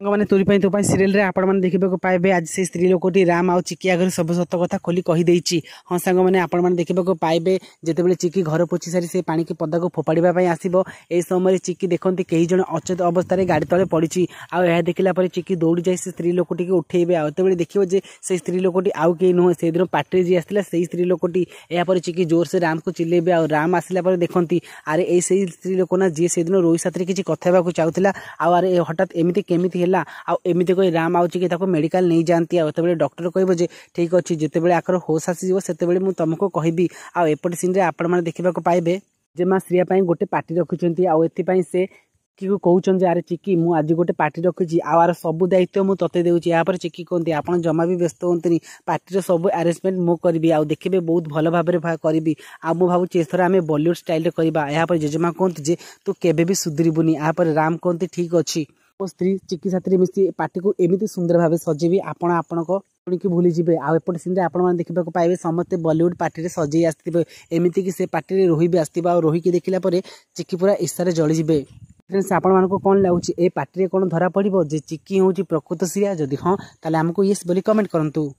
मैंने तोरी तो सीरियल रे आपण मैंने देखा पाइबे आज से स्त्री लोकटी राम आउ चिकी आगे सब सत कथा खोली कहीदे। हाँ सांग मैंने आपण मैंने देखा पाइबे जितेबाला चिकी घर पोछि सारी से पानी की पदा को फोपाड़ा आसो यह समय चिकी देखते कई जन अचेत अवस्था गाड़ी तले पड़ी आउ देखला चिकी दौड़ी जाए से स्त्री लोकटी को उठेबे आते देखिए जे से स्त्री लोकटी आउ कई नुहे से दिन पार्टी जी आसला से स्त्री लोकटी यापर चिकी जोर से राम को चिल्लेबे आ राम आसला देखती अरे ये स्त्री लोक ना जी से दिन रोही साथी किसी कथा चाहूला आरे हठात एमती केमी आमती कोई राम आउची कि मेडिकल नहीं जाती आते डॉक्टर कह ठीक अच्छे जितेबाला आकर होश आसीज से मुझे तुमको कहबी आपटे सीन आपण मैंने देखा पाइबे जे माँ श्रिया गोटे पार्टी रखुच्च आपाई से चिकी को कहते अरे चिकी मुझे आज गोटे पार्टी रखी आर सब दायित्व मुझे तोते दूसरी यहाँ चिकी कहते आप जमा भी व्यस्त हूँ पार्टी सब आरेंजमेंट मुझे करी आ देखिए बहुत भल भाव करी मुझे भावुँ एथर आम बॉलीवुड स्टाइल करवा यहाँ जेजेमा कहते जे तू केबे भी सुधरबुनी यहाँ राम कहते ठीक अच्छी मो स्त्री चिकी साथी मिसी पार्टी को एमती सुंदर भाव सजेबी आपण शुणिकी भूली जी आउटे सीन मैंने देखा पाइबे समस्त बॉलीवुड पार्टी सजे आसते एमती कि से पार्टी रोही भी आसो रोही की देखला चिकी पूरा ईर्षार जलीजे। फ्रेंड्स आपण मानको कौन लगुच ए पार्टी कौन धरा पड़ो जे चिकी हूँ प्रकृत श्रिया जदि हाँ ताले हमको येस बोली कमेंट करंतु।